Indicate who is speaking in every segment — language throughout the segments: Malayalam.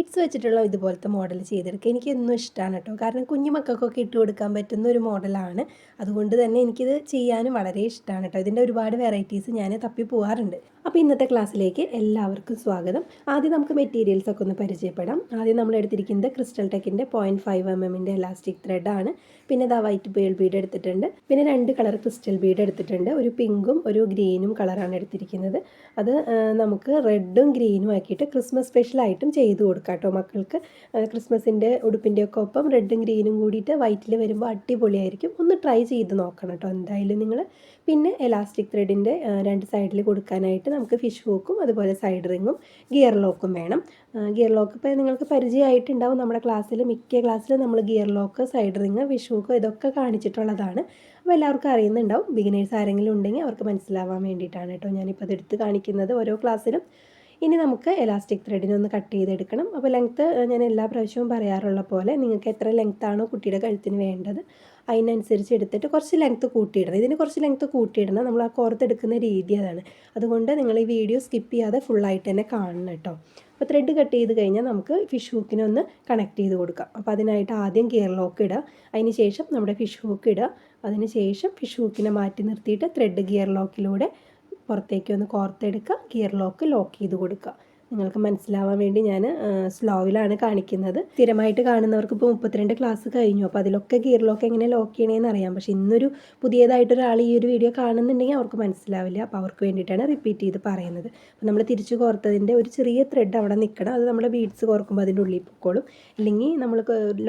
Speaker 1: ബീഡ്സ് വെച്ചിട്ടുള്ള ഇതുപോലത്തെ മോഡൽ ചെയ്തെടുക്കുക എനിക്ക് എന്നും ഇഷ്ടമാണ് കേട്ടോ. കാരണം കുഞ്ഞു മക്കൾക്കൊക്കെ ഇട്ട് കൊടുക്കാൻ പറ്റുന്ന ഒരു മോഡലാണ്. അതുകൊണ്ട് തന്നെ എനിക്കിത് ചെയ്യാനും വളരെ ഇഷ്ടമാണ് കേട്ടോ. ഇതിൻ്റെ ഒരുപാട് വെറൈറ്റീസ് ഞാൻ തപ്പി പോകാറുണ്ട്. അപ്പോൾ ഇന്നത്തെ ക്ലാസ്സിലേക്ക് എല്ലാവർക്കും സ്വാഗതം. ആദ്യം നമുക്ക് മെറ്റീരിയൽസ് ഒക്കെ ഒന്ന് പരിചയപ്പെടാം. ആദ്യം നമ്മൾ എടുത്തിരിക്കുന്നത് ക്രിസ്റ്റൽ ടെക്കിൻ്റെ 0.5 mm എലാസ്റ്റിക് ത്രെഡാണ്. പിന്നെ ദാ വൈറ്റ് പേൾ ബീഡ് എടുത്തിട്ടുണ്ട്. പിന്നെ 2 കളർ ക്രിസ്റ്റൽ ബീഡ് എടുത്തിട്ടുണ്ട്. ഒരു പിങ്കും ഒരു ഗ്രീനും കളറാണ് എടുത്തിരിക്കുന്നത്. അത് നമുക്ക് റെഡും ഗ്രീനും ആക്കിയിട്ട് ക്രിസ്മസ് സ്പെഷ്യലായിട്ടും ചെയ്ത് കൊടുക്കാം കേട്ടോ മക്കൾക്ക്. ക്രിസ്മസിൻ്റെ ഉടുപ്പിൻ്റെ ഒക്കെ ഒപ്പം റെഡും ഗ്രീനും കൂടിയിട്ട് വൈറ്റിൽ വരുമ്പോൾ അടിപൊളിയായിരിക്കും. ഒന്ന് ട്രൈ ചെയ്ത് നോക്കണം കേട്ടോ എന്തായാലും നിങ്ങൾ. പിന്നെ എലാസ്റ്റിക് ത്രെഡിൻ്റെ 2 സൈഡിൽ കൊടുക്കാനായിട്ട് നമുക്ക് ഫിഷ് ഹൂക്കും അതുപോലെ സൈഡ് റിങ്ങും ഗിയർ ലോക്കും വേണം. ഗിയർ ലോക്ക് ഇപ്പോൾ നിങ്ങൾക്ക് പരിചയമായിട്ടുണ്ടാവും. നമ്മുടെ ക്ലാസ്സിൽ മിക്ക ക്ലാസ്സിലും നമ്മൾ gear lock, side ring, fish hook ഇതൊക്കെ കാണിച്ചിട്ടുള്ളതാണ്. അപ്പോൾ എല്ലാവർക്കും അറിയുന്നുണ്ടാവും. ബിഗിനേഴ്സ് ആരെങ്കിലും ഉണ്ടെങ്കിൽ അവർക്ക് മനസ്സിലാവാൻ വേണ്ടിയിട്ടാണ് കേട്ടോ ഞാനിപ്പോൾ അതെടുത്ത് കാണിക്കുന്നത് ഓരോ ക്ലാസ്സിലും. ഇനി നമുക്ക് എലാസ്റ്റിക് ത്രെഡിനൊന്ന് കട്ട് ചെയ്തെടുക്കണം. അപ്പോൾ ലെങ്ത്ത് ഞാൻ എല്ലാ പ്രാവശ്യവും പറയാറുള്ള പോലെ നിങ്ങൾക്ക് എത്ര ലെങ്ത്താണോ കുട്ടിയുടെ കഴുത്തിന് വേണ്ടത് അതിനനുസരിച്ച് എടുത്തിട്ട് കുറച്ച് ലെങ്ത്ത് കൂട്ടിയിടണം. ഇതിന് കുറച്ച് ലെങ്ത്ത് കൂട്ടിയിടണം. നമ്മൾ ആ കോർത്തെടുക്കുന്ന രീതി അതാണ്. അതുകൊണ്ട് നിങ്ങൾ ഈ വീഡിയോ സ്കിപ്പ് ചെയ്യാതെ ഫുള്ളായിട്ട് തന്നെ കാണണം കേട്ടോ. അപ്പോൾ ത്രെഡ് കട്ട് ചെയ്ത് കഴിഞ്ഞാൽ നമുക്ക് ഫിഷ് ഹൂക്കിനൊന്ന് കണക്ട് ചെയ്ത് കൊടുക്കാം. അപ്പോൾ അതിനായിട്ട് ആദ്യം ഗിയർ ലോക്ക് ഇടുക, അതിന് ശേഷം നമ്മുടെ ഫിഷ് ഹൂക്ക് ഇടുക, അതിന് ശേഷം ഫിഷ് ഹൂക്കിനെ മാറ്റി നിർത്തിയിട്ട് ത്രെഡ് ഗിയർ ലോക്കിലൂടെ പുറത്തേക്ക് ഒന്ന് കോർത്തെടുക്കുക, ഗിയർ ലോക്ക് ചെയ്ത് കൊടുക്കുക. നിങ്ങൾക്ക് മനസ്സിലാവാൻ വേണ്ടി ഞാൻ സ്ലോയിലാണ് കാണിക്കുന്നത്. സ്ഥിരമായിട്ട് കാണുന്നവർക്ക് ഇപ്പോൾ 32 ക്ലാസ് കഴിഞ്ഞു. അപ്പോൾ അതിലൊക്കെ ഗിയർ ലോക്ക് എങ്ങനെ ലോക്ക് ചെയ്യണമെന്ന് അറിയാം. പക്ഷേ ഇന്നൊരു പുതിയതായിട്ടൊരാൾ ഈ ഒരു വീഡിയോ കാണുന്നുണ്ടെങ്കിൽ അവർക്ക് മനസ്സിലാവില്ല. അപ്പോൾ അവർക്ക് വേണ്ടിയിട്ടാണ് റിപ്പീറ്റ് ചെയ്ത് പറയുന്നത്. അപ്പോൾ നമ്മൾ തിരിച്ച് കോർത്തതിൻ്റെ ഒരു ചെറിയ ത്രെഡ് അവിടെ നിൽക്കണം. അത് നമ്മുടെ ബീഡ്സ് കോർക്കുമ്പോൾ അതിൻ്റെ ഉള്ളിൽ പൊക്കോളും. ഇല്ലെങ്കിൽ നമ്മൾ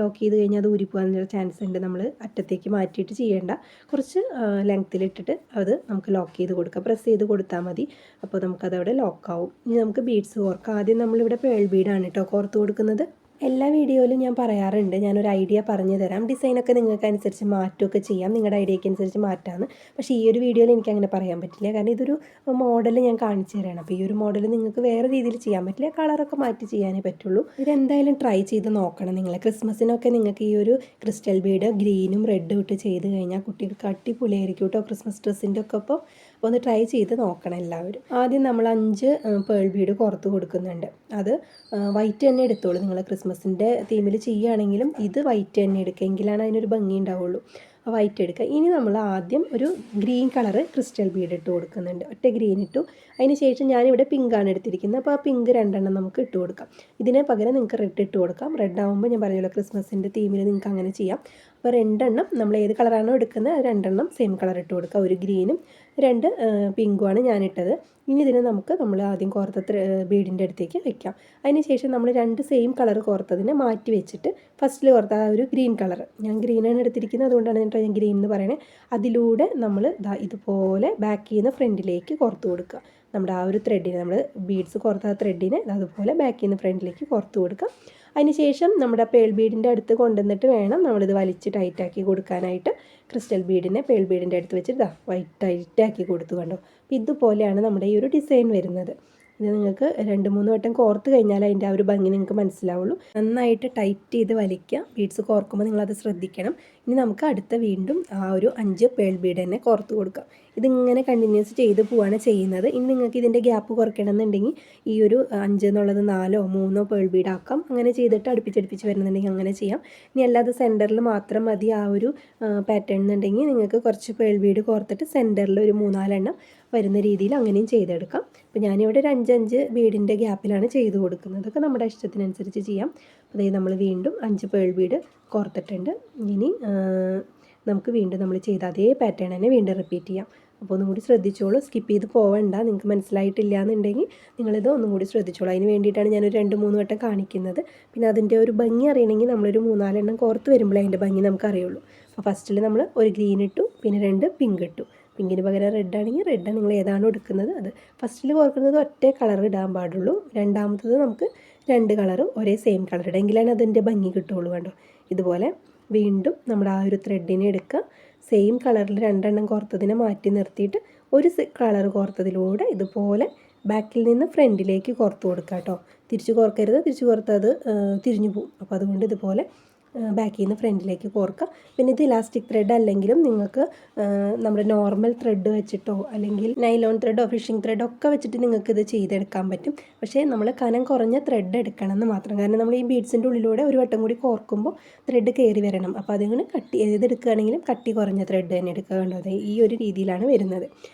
Speaker 1: ലോക്ക് ചെയ്ത് കഴിഞ്ഞാൽ അത് ഊരിപ്പോകാനുള്ള ചാൻസ് ഉണ്ട്. നമ്മൾ അറ്റത്തേക്ക് മാറ്റിയിട്ട് ചെയ്യേണ്ട. കുറച്ച് ലെങ്ത്തിലിട്ടിട്ട് അത് നമുക്ക് ലോക്ക് ചെയ്ത് കൊടുക്കാം. പ്രസ് ചെയ്ത് കൊടുത്താൽ മതി. അപ്പോൾ നമുക്കതവിടെ ലോക്കാവും. ഇനി നമുക്ക് ബീഡ്സ് കോർക്കാം. ആദ്യം നമ്മളിവിടെ പേൾ ബീഡാണ് കേട്ടോ കോർത്ത് കൊടുക്കുന്നത്. എല്ലാ വീഡിയോയിലും ഞാൻ പറയാറുണ്ട്, ഞാനൊരു ഐഡിയ പറഞ്ഞു തരാം, ഡിസൈനൊക്കെ നിങ്ങൾക്ക് അനുസരിച്ച് മാറ്റുകയൊക്കെ ചെയ്യാം, നിങ്ങളുടെ ഐഡിയയ്ക്ക് അനുസരിച്ച് മാറ്റാമെന്ന്. പക്ഷേ ഈ ഒരു വീഡിയോയിൽ എനിക്ക് അങ്ങനെ പറയാൻ പറ്റില്ല. കാരണം ഇതൊരു മോഡൽ ഞാൻ കാണിച്ചു തരാണ്. അപ്പോൾ ഈ ഒരു മോഡൽ നിങ്ങൾക്ക് വേറെ രീതിയിൽ ചെയ്യാൻ പറ്റില്ല, കളറൊക്കെ മാറ്റി ചെയ്യാനേ പറ്റുള്ളൂ. ഇതെന്തായാലും ട്രൈ ചെയ്ത് നോക്കണം നിങ്ങൾ. ക്രിസ്മസിനൊക്കെ നിങ്ങൾക്ക് ഈ ഒരു ക്രിസ്റ്റൽ ബീഡ് ഗ്രീനും റെഡും ഇട്ട് ചെയ്ത് കഴിഞ്ഞാൽ കുട്ടികൾക്ക് അടിപൊളിയായിരിക്കും കേട്ടോ ക്രിസ്മസ് ഡ്രസ്സിൻ്റെ ഒക്കെ ഒപ്പം. അപ്പോൾ ഒന്ന് ട്രൈ ചെയ്ത് നോക്കണം എല്ലാവരും. ആദ്യം നമ്മൾ 5 പേൾ ബീഡ് പുറത്ത് കൊടുക്കുന്നുണ്ട്. അത് വൈറ്റ് തന്നെ എടുത്തോളൂ. നിങ്ങൾ ക്രിസ്മസിൻ്റെ തീമിൽ ചെയ്യുകയാണെങ്കിലും ഇത് വൈറ്റ് തന്നെ എടുക്കുക, എങ്കിലാണ് അതിനൊരു ഭംഗി ഉണ്ടാവുള്ളൂ. വൈറ്റ് എടുക്കുക. ഇനി നമ്മൾ ആദ്യം ഒരു ഗ്രീൻ കളറ് ക്രിസ്റ്റൽ ബീഡ് ഇട്ട് കൊടുക്കുന്നുണ്ട്. ഒറ്റ ഗ്രീൻ ഇട്ടു. അതിന് ശേഷം ഞാനിവിടെ പിങ്കാണ് എടുത്തിരിക്കുന്നത്. അപ്പോൾ ആ പിങ്ക് 2 നമുക്ക് ഇട്ട് കൊടുക്കാം. ഇതിന് പകരം നിങ്ങൾക്ക് റെഡ് ഇട്ട് കൊടുക്കാം. റെഡ് ആകുമ്പോൾ ഞാൻ പറഞ്ഞല്ലോ ക്രിസ്മസിൻ്റെ തീമിൽ നിങ്ങൾക്ക് അങ്ങനെ ചെയ്യാം. അപ്പോൾ 2 നമ്മൾ ഏത് കളറാണോ എടുക്കുന്നത് 2 സെയിം കളർ ഇട്ട് കൊടുക്കുക. ഒരു ഗ്രീനും 2 പിങ്കുമാണ് ഞാനിട്ടത്. ഇനി ഇതിനെ നമ്മൾ ആദ്യം കോർത്ത ബീഡിൻ്റെ അടുത്തേക്ക് വെക്കാം. അതിന് ശേഷം നമ്മൾ 2 സെയിം കളർ കോർത്തതിനെ മാറ്റി വെച്ചിട്ട് ഫസ്റ്റിൽ കോർത്ത ആ ഒരു ഗ്രീൻ കളർ, ഞാൻ ഗ്രീനാണ് എടുത്തിരിക്കുന്നത്, അതുകൊണ്ടാണ് ഞാൻ ഗ്രീൻ എന്ന് പറയുന്നത്, അതിലൂടെ നമ്മൾ ഇതുപോലെ ബാക്കിൽ നിന്ന് ഫ്രണ്ടിലേക്ക് കോർത്ത് കൊടുക്കുക. നമ്മുടെ ആ ഒരു ത്രെഡിനെ, നമ്മൾ ബീഡ്സ് കോർത്ത ത്രെഡിനെ അതുപോലെ ബാക്കിൽ നിന്ന് ഫ്രണ്ടിലേക്ക് കോർത്ത് കൊടുക്കുക. അതിന് ശേഷം നമ്മുടെ പേൾ ബീഡിൻ്റെ അടുത്ത് കൊണ്ടുവന്നിട്ട് വേണം നമ്മളിത് വലിച്ച് ടൈറ്റാക്കി കൊടുക്കാനായിട്ട്. ക്രിസ്റ്റൽ ബീഡിനെ പേൾ ബീഡിൻ്റെ അടുത്ത് വെച്ചിട്ട് ടൈറ്റാക്കി കൊടുത്തു കണ്ടോ. അപ്പോൾ ഇതുപോലെയാണ് നമ്മുടെ ഈ ഒരു ഡിസൈൻ വരുന്നത്. ഇത് നിങ്ങൾക്ക് 2-3 വട്ടം കോർത്ത് കഴിഞ്ഞാൽ അതിൻ്റെ ആ ഒരു ഭംഗി നിങ്ങൾക്ക് മനസ്സിലാവുള്ളൂ. നന്നായിട്ട് ടൈറ്റ് ചെയ്ത് വലിക്കുക. ബീഡ്സ് കോർക്കുമ്പോൾ നിങ്ങളത് ശ്രദ്ധിക്കണം. ഇനി നമുക്ക് അടുത്ത വീണ്ടും ആ ഒരു 5 പേൾ ബീഡ് തന്നെ കോർത്ത് കൊടുക്കാം. ഇതിങ്ങനെ കണ്ടിന്യൂസ് ചെയ്ത് പോവുകയാണ് ചെയ്യുന്നത്. ഇനി നിങ്ങൾക്ക് ഇതിൻ്റെ ഗ്യാപ്പ് കുറയ്ക്കണമെന്നുണ്ടെങ്കിൽ ഈ ഒരു 5 എന്നുള്ളത് 4-3 പേൾ ബീഡ് ആക്കാം. അങ്ങനെ ചെയ്തിട്ട് അടുപ്പിച്ചടുപ്പിച്ച് വരുന്നുണ്ടെങ്കിൽ അങ്ങനെ ചെയ്യാം. ഇനി അല്ലാതെ സെൻറ്ററിൽ മാത്രം മതി ആ ഒരു പാറ്റേൺ എന്നുണ്ടെങ്കിൽ നിങ്ങൾക്ക് കുറച്ച് പേൾ ബീഡ് കോർത്തിട്ട് സെൻറ്ററിൽ ഒരു 3-4 വരുന്ന രീതിയിൽ അങ്ങനെയും ചെയ്തെടുക്കാം. അപ്പോൾ ഞാനിവിടെ ഒരു 5-5 ബീഡിൻ്റെ ഗ്യാപ്പിലാണ് ചെയ്ത് കൊടുക്കുന്നത്. അതൊക്കെ നമ്മുടെ ഇഷ്ടത്തിനനുസരിച്ച് ചെയ്യാം. അതായത് നമ്മൾ വീണ്ടും 5 പേൾ ബീഡ് കോർത്തിട്ടുണ്ട്. ഇനി നമുക്ക് വീണ്ടും നമ്മൾ ചെയ്ത അതേ പാറ്റേൺ തന്നെ വീണ്ടും റിപ്പീറ്റ് ചെയ്യാം. അപ്പോൾ ഒന്നും കൂടി ശ്രദ്ധിച്ചോളൂ, സ്കിപ്പ് ചെയ്ത് പോവണ്ട. നിങ്ങൾക്ക് മനസ്സിലായിട്ടില്ല എന്നുണ്ടെങ്കിൽ നിങ്ങളിത് ഒന്നും കൂടി ശ്രദ്ധിച്ചോളൂ. അതിന് വേണ്ടിയിട്ടാണ് ഞാനൊരു 2-3 വട്ടം കാണിക്കുന്നത്. പിന്നെ അതിൻ്റെ ഒരു ഭംഗി അറിയണമെങ്കിൽ നമ്മളൊരു 3-4 കോർത്ത് വരുമ്പോഴേ അതിൻ്റെ ഭംഗി നമുക്കറിയുള്ളൂ. അപ്പോൾ ഫസ്റ്റിൽ നമ്മൾ ഒരു ഗ്രീൻ ഇട്ടു, പിന്നെ 2 പിങ്ക് ഇട്ടു. പിങ്കിന് പകരം റെഡ് ആണെങ്കിൽ റെഡ് നിങ്ങൾ ഏതാണോ എടുക്കുന്നത് അത്. ഫസ്റ്റിൽ കോർക്കുന്നത് ഒറ്റ കളർ ഇടാൻ പാടുള്ളൂ. രണ്ടാമത്തത് നമുക്ക് 2 കളർ ഒരേ സെയിം കളർ ഇടാം, എങ്കിലാണ് അതിൻ്റെ ഭംഗി കിട്ടുള്ളൂ. കണ്ടോ ഇതുപോലെ വീണ്ടും നമ്മുടെ ആ ഒരു ത്രെഡിനെ എടുക്കുക. സെയിം കളറിൽ 2 കോർത്തതിനെ മാറ്റി നിർത്തിയിട്ട് ഒരു കളർ കോർത്തതിലൂടെ ഇതുപോലെ ബാക്കിൽ നിന്ന് ഫ്രണ്ടിലേക്ക് കോർത്ത് കൊടുക്കുക കേട്ടോ. തിരിച്ച് കോർക്കരുത്, തിരിച്ച് കോർത്തത് തിരിഞ്ഞു പോകും. അപ്പോൾ അതുകൊണ്ട് ഇതുപോലെ ബാക്കിൽ നിന്ന് ഫ്രണ്ടിലേക്ക് കോർക്കുക. പിന്നെ ഇത് ഇലാസ്റ്റിക് ത്രെഡ് അല്ലെങ്കിലും നിങ്ങൾക്ക് നമ്മുടെ നോർമൽ ത്രെഡ് വെച്ചിട്ടോ അല്ലെങ്കിൽ നൈലോൺ ത്രെഡോ ഫിഷിംഗ് ത്രെഡോ ഒക്കെ വെച്ചിട്ട് നിങ്ങൾക്ക് ഇത് ചെയ്തെടുക്കാൻ പറ്റും. പക്ഷേ നമ്മൾ കനം കുറഞ്ഞ ത്രെഡ് എടുക്കണം എന്ന് മാത്രം. കാരണം നമ്മൾ ഈ ബീഡ്സിൻ്റെ ഉള്ളിലൂടെ ഒരു വട്ടം കൂടി കോർക്കുമ്പോൾ ത്രെഡ് കയറി വരണം. അപ്പോൾ അതിങ്ങനെ ഏതെടുക്കുകയാണെങ്കിലും കട്ടി കുറഞ്ഞ ത്രെഡ് തന്നെ എടുക്കുക. കണ്ടത് ഈ ഒരു രീതിയിലാണ് വരുന്നത്.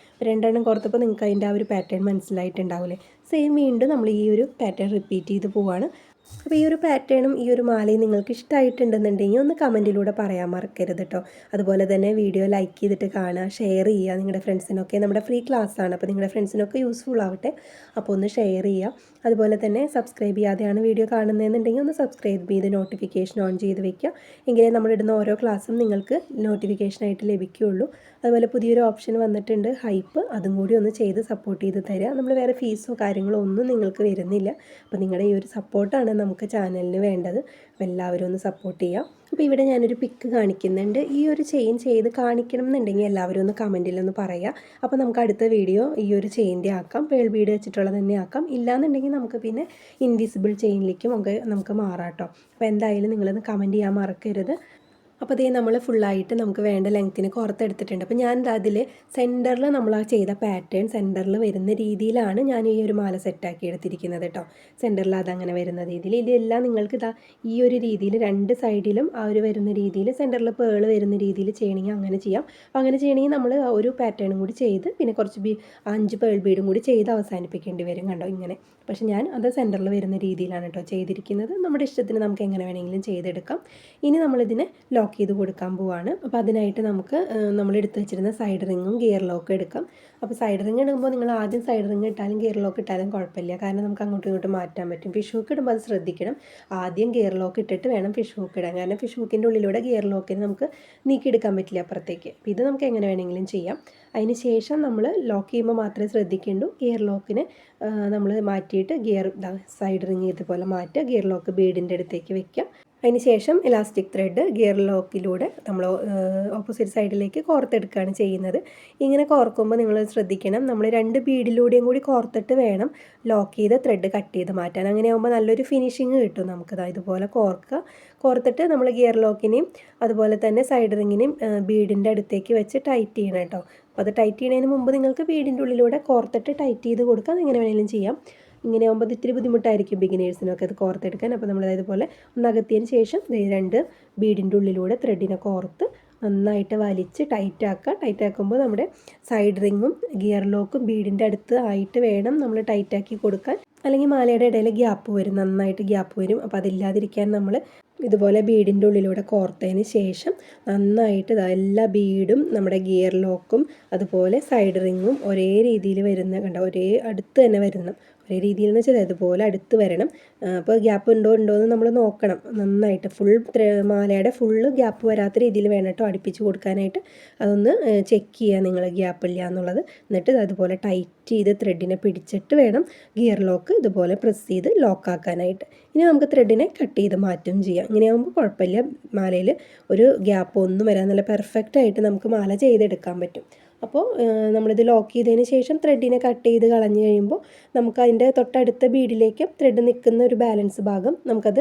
Speaker 1: രണ്ടെണ്ണം കോർത്തപ്പോൾ നിങ്ങൾക്ക് അതിൻ്റെ ആ ഒരു പാറ്റേൺ മനസ്സിലായിട്ടുണ്ടാവില്ലേ. സെയിം വീണ്ടും നമ്മൾ ഈ ഒരു പാറ്റേൺ റിപ്പീറ്റ് ചെയ്ത് പോവാണ്. അപ്പോൾ ഈ ഒരു പാറ്റേണും ഈ ഒരു മാലയും നിങ്ങൾക്ക് ഇഷ്ടമായിട്ടുണ്ടെന്നുണ്ടെങ്കിൽ ഒന്ന് കമൻറ്റിലൂടെ പറയാൻ മറക്കരുത് കേട്ടോ. അതുപോലെ തന്നെ വീഡിയോ ലൈക്ക് ചെയ്തിട്ട് കാണുക, ഷെയർ ചെയ്യുക നിങ്ങളുടെ ഫ്രണ്ട്സിനൊക്കെ. നമ്മുടെ ഫ്രീ ക്ലാസ്സാണ്, അപ്പോൾ നിങ്ങളുടെ ഫ്രണ്ട്സിനൊക്കെ യൂസ്ഫുൾ ആവട്ടെ. അപ്പോൾ ഒന്ന് ഷെയർ ചെയ്യുക. അതുപോലെ തന്നെ സബ്സ്ക്രൈബ് ചെയ്യാതെയാണ് വീഡിയോ കാണുന്നതെന്നുണ്ടെങ്കിൽ ഒന്ന് സബ്സ്ക്രൈബ് ചെയ്ത് നോട്ടിഫിക്കേഷൻ ഓൺ ചെയ്ത് വെക്കുക. എങ്കിലേ നമ്മളിടുന്ന ഓരോ ക്ലാസ്സും നിങ്ങൾക്ക് നോട്ടിഫിക്കേഷനായിട്ട് ലഭിക്കുകയുള്ളൂ. അതുപോലെ പുതിയൊരു ഓപ്ഷൻ വന്നിട്ടുണ്ട്, ഹൈപ്പ്. അതും കൂടി ഒന്ന് ചെയ്ത് സപ്പോർട്ട് ചെയ്ത് തരിക. നമ്മൾ വേറെ ഫീസോ കാര്യങ്ങളോ ഒന്നും നിങ്ങൾക്ക് വരുന്നില്ല. അപ്പോൾ നിങ്ങളുടെ ഈ ഒരു സപ്പോർട്ടാണ് നമുക്ക് ചാനലിന് വേണ്ടത്. അപ്പോൾ എല്ലാവരും ഒന്ന് സപ്പോർട്ട് ചെയ്യാം. അപ്പോൾ ഇവിടെ ഞാനൊരു പിക്ക് കാണിക്കുന്നുണ്ട്. ഈ ഒരു ചെയിൻ ചെയ്ത് കാണിക്കണം എന്നുണ്ടെങ്കിൽ എല്ലാവരും ഒന്ന് കമൻറ്റിലൊന്ന് പറയുക. അപ്പോൾ നമുക്ക് അടുത്ത വീഡിയോ ഈ ഒരു ചെയിൻ്റെ ആക്കാം, പേൾ ബീഡ് വെച്ചിട്ടുള്ളത് തന്നെ ആക്കാം. ഇല്ലാന്നുണ്ടെങ്കിൽ നമുക്ക് പിന്നെ ഇൻവിസിബിൾ ചെയിനിലേക്കും നമുക്ക് മാറാം കേട്ടോ. അപ്പോൾ എന്തായാലും നിങ്ങളൊന്ന് കമൻറ്റ് ചെയ്യാൻ മറക്കരുത്. അപ്പോൾ അതേ നമ്മൾ ഫുള്ളായിട്ട് നമുക്ക് വേണ്ട ലെങ്ത്തിന് കോർത്തെടുത്തിട്ടുണ്ട്. അപ്പോൾ ഞാൻ അതിൽ സെൻറ്ററിൽ നമ്മൾ ആ ചെയ്ത പാറ്റേൺ സെൻറ്ററിൽ വരുന്ന രീതിയിലാണ് ഞാൻ ഈ ഒരു മാല സെറ്റാക്കി എടുത്തിരിക്കുന്നത് കേട്ടോ. സെൻറ്ററിൽ അതങ്ങനെ വരുന്ന രീതിയിൽ ഇതെല്ലാം നിങ്ങൾക്ക് ഇതാ ഈ ഒരു രീതിയിൽ രണ്ട് സൈഡിലും ആ ഒരു വരുന്ന രീതിയിൽ സെൻറ്ററിൽ പേൾ വരുന്ന രീതിയിൽ ചെയ്യണമെങ്കിൽ അങ്ങനെ ചെയ്യാം. അപ്പോൾ അങ്ങനെ ചെയ്യണമെങ്കിൽ നമ്മൾ ഒരു പാറ്റേണും കൂടി ചെയ്ത് പിന്നെ കുറച്ച് 5 പേൾ ബീഡും കൂടി ചെയ്ത് അവസാനിപ്പിക്കേണ്ടി വരും. കണ്ടോ ഇങ്ങനെ. പക്ഷെ ഞാൻ അത് സെൻറ്ററിൽ വരുന്ന രീതിയിലാണ് കേട്ടോ ചെയ്തിരിക്കുന്നത്. നമ്മുടെ ഇഷ്ടത്തിന് നമുക്ക് എങ്ങനെ വേണമെങ്കിലും ചെയ്തെടുക്കാം. ഇനി നമ്മളിതിനെ ലോക്ക് ചെയ്ത് കൊടുക്കാൻ പോവാണ്. അപ്പോൾ അതിനായിട്ട് നമുക്ക് നമ്മൾ എടുത്ത് വെച്ചിരുന്ന സൈഡ് റിങ്ങും ഗിയർ ലോക്കും എടുക്കാം. അപ്പോൾ സൈഡ് റിങ് ഇടുമ്പോൾ നിങ്ങൾ ആദ്യം സൈഡ് റിങ് ഇട്ടാലും ഗിയർ ലോക്ക് ഇട്ടാലും കുഴപ്പമില്ല. കാരണം നമുക്ക് അങ്ങോട്ടും ഇങ്ങോട്ടും മാറ്റാൻ പറ്റും. ഫിഷ് ഹൂക്ക് ഇടുമ്പോൾ അത് ശ്രദ്ധിക്കണം. ആദ്യം ഗിയർ ലോക്ക് ഇട്ടിട്ട് വേണം ഫിഷ് ഹൂക്ക് ഇടാൻ. കാരണം ഫിഷ് ഹൂക്കിൻ്റെ ഉള്ളിലൂടെ ഗിയർ ലോക്കിന് നമുക്ക് നീക്കിയെടുക്കാൻ പറ്റില്ല അപ്പുറത്തേക്ക്. അപ്പോൾ ഇത് നമുക്ക് എങ്ങനെ വേണമെങ്കിലും ചെയ്യാം. അതിന് ശേഷം നമ്മൾ ലോക്ക് ചെയ്യുമ്പോൾ മാത്രമേ ശ്രദ്ധിക്കേണ്ടൂ. ഗിയർ ലോക്കിന് നമ്മൾ മാറ്റിയിട്ട് സൈഡ് റിങ് ഇതുപോലെ മാറ്റുക. ഗിയർ ലോക്ക് ബീഡിൻ്റെ അടുത്തേക്ക് വെക്കുക. അതിന് ശേഷം ഇലാസ്റ്റിക് ത്രെഡ് ഗിയർ ലോക്കിലൂടെ നമ്മൾ ഓപ്പോസിറ്റ് സൈഡിലേക്ക് കോർത്തെടുക്കുകയാണ് ചെയ്യുന്നത്. ഇങ്ങനെ കോർക്കുമ്പോൾ നിങ്ങൾ ശ്രദ്ധിക്കണം, നമ്മൾ 2 ബീഡിലൂടെയും കൂടി കോർത്തിട്ട് വേണം ലോക്ക് ചെയ്ത് ത്രെഡ് കട്ട് ചെയ്ത് മാറ്റാൻ. അങ്ങനെ ആകുമ്പോൾ നല്ലൊരു ഫിനിഷിങ് കിട്ടും നമുക്ക്. ഇതുപോലെ കോർത്തിട്ട് നമ്മൾ ഗിയർ ലോക്കിനെയും അതുപോലെ തന്നെ സൈഡ് റിങ്ങിനെയും ബീഡിൻ്റെ അടുത്തേക്ക് വെച്ച് ടൈറ്റ് ചെയ്യണം കേട്ടോ. അപ്പോൾ അത് ടൈറ്റ് ചെയ്യുന്നതിന് മുമ്പ് നിങ്ങൾക്ക് ബീഡിൻ്റെ ഉള്ളിലൂടെ കോർത്തിട്ട് ടൈറ്റ് ചെയ്ത് കൊടുക്കാം. എങ്ങനെ വേണമെങ്കിലും ചെയ്യാം. ഇങ്ങനെ ആകുമ്പോൾ ഇത്തിരി ബുദ്ധിമുട്ടായിരിക്കും ബിഗിനേഴ്സിനൊക്കെ അത് കോർത്തെടുക്കാൻ. അപ്പോൾ നമ്മൾ ഇതുപോലെ ഒന്നകത്തിയതിന് ശേഷം 2 ബീഡിൻ്റെ ഉള്ളിലൂടെ ത്രെഡിനെ കോർത്ത് നന്നായിട്ട് വലിച്ച് ടൈറ്റാക്കുമ്പോൾ നമ്മുടെ സൈഡ് റിങ്ങും ഗിയർ ലോക്കും ബീഡിൻ്റെ അടുത്ത് ആയിട്ട് വേണം നമ്മൾ ടൈറ്റാക്കി കൊടുക്കാൻ. അല്ലെങ്കിൽ മാലയുടെ ഇടയിൽ ഗ്യാപ്പ് വരും, നന്നായിട്ട് ഗ്യാപ്പ് വരും. അപ്പോൾ അതില്ലാതിരിക്കാൻ നമ്മൾ ഇതുപോലെ ബീഡിൻ്റെ ഉള്ളിലൂടെ കോർത്തതിന് ശേഷം നന്നായിട്ട് എല്ലാ ബീഡും നമ്മുടെ ഗിയർ ലോക്കും അതുപോലെ സൈഡ് റിങ്ങും ഒരേ രീതിയിൽ വരുന്ന ഒരേ അടുത്ത് തന്നെ വരണം. ഒരേ രീതിയിൽ എന്ന് വെച്ചാൽ അതുപോലെ അടുത്ത് വരണം. അപ്പോൾ ഗ്യാപ്പ് ഉണ്ടോ എന്ന് നമ്മൾ നോക്കണം നന്നായിട്ട്. മാലയുടെ ഫുള്ള് ഗ്യാപ്പ് വരാത്ത രീതിയിൽ വേണം കേട്ടോ അടുപ്പിച്ച് കൊടുക്കാനായിട്ട്. അതൊന്ന് ചെക്ക് ചെയ്യുക നിങ്ങൾ ഗ്യാപ്പ് ഇല്ല എന്നുള്ളത്. എന്നിട്ട് അതുപോലെ ടൈറ്റ് ചെയ്ത് ത്രെഡിനെ പിടിച്ചിട്ട് വേണം ഗിയർ ലോക്ക് ഇതുപോലെ പ്രസ് ചെയ്ത് ലോക്കാക്കാനായിട്ട്. ഇനി നമുക്ക് ത്രെഡിനെ കട്ട് ചെയ്ത് മാറ്റും ചെയ്യാം. ഇങ്ങനെയാകുമ്പോൾ കുഴപ്പമില്ല, മാലയിൽ ഒരു ഗ്യാപ്പ് ഒന്നും വരാൻ നല്ല പെർഫെക്റ്റായിട്ട് നമുക്ക് മാല ചെയ്തെടുക്കാൻ പറ്റും. അപ്പോൾ നമ്മളിത് ലോക്ക് ചെയ്തതിന് ശേഷം ത്രെഡിനെ കട്ട് ചെയ്ത് കളഞ്ഞ് കഴിയുമ്പോൾ നമുക്ക് അതിൻ്റെ തൊട്ടടുത്ത ബീഡിലേക്ക് ത്രെഡ് നിൽക്കുന്ന ഒരു ബാലൻസ് ഭാഗം നമുക്കത്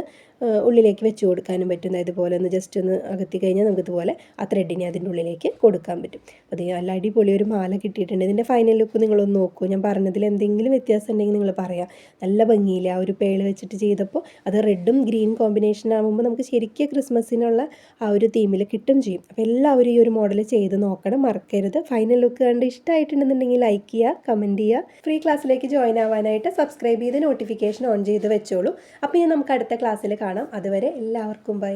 Speaker 1: ഉള്ളിലേക്ക് വെച്ച് കൊടുക്കാനും പറ്റും. ഇതുപോലെ ഒന്ന് ജസ്റ്റ് ഒന്ന് അകത്തി കഴിഞ്ഞാൽ നമുക്കിതുപോലെ ആ ത്രെഡിനെ അതിൻ്റെ ഉള്ളിലേക്ക് കൊടുക്കാൻ പറ്റും. അത് നല്ല അടിപൊളി ഒരു മാല കിട്ടിയിട്ടുണ്ട്. ഇതിൻ്റെ ഫൈനൽ ലുക്ക് നിങ്ങളൊന്ന് നോക്കൂ. ഞാൻ പറഞ്ഞതിൽ എന്തെങ്കിലും വ്യത്യാസം ഉണ്ടെങ്കിൽ നിങ്ങൾ പറയാം. നല്ല ഭംഗിയില്ല ആ ഒരു പേള് വെച്ചിട്ട് ചെയ്തപ്പോൾ. അത് റെഡും ഗ്രീൻ കോമ്പിനേഷൻ ആകുമ്പോൾ നമുക്ക് ശരിക്കും ക്രിസ്മസിനുള്ള ആ ഒരു തീമിൽ കിട്ടും ചെയ്യും. അപ്പോൾ എല്ലാവരും ഈ ഒരു മോഡൽ ചെയ്ത് നോക്കണം, മറക്കരുത്. ഫൈനൽ ലുക്ക് കണ്ട് ഇഷ്ടമായിട്ടുണ്ടെന്നുണ്ടെങ്കിൽ ലൈക്ക് ചെയ്യുക, കമൻറ്റ് ചെയ്യുക. ഫ്രീ ക്ലാസ്സിലേക്ക് ജോയിൻ ആവാനായിട്ട് സബ്സ്ക്രൈബ് ചെയ്ത് നോട്ടിഫിക്കേഷൻ ഓൺ ചെയ്ത് വെച്ചോളൂ. അപ്പോൾ ഇനി നമുക്ക് അടുത്ത ക്ലാസ്സിൽ കാണാം. അതുവരെ എല്ലാവർക്കും ബൈ.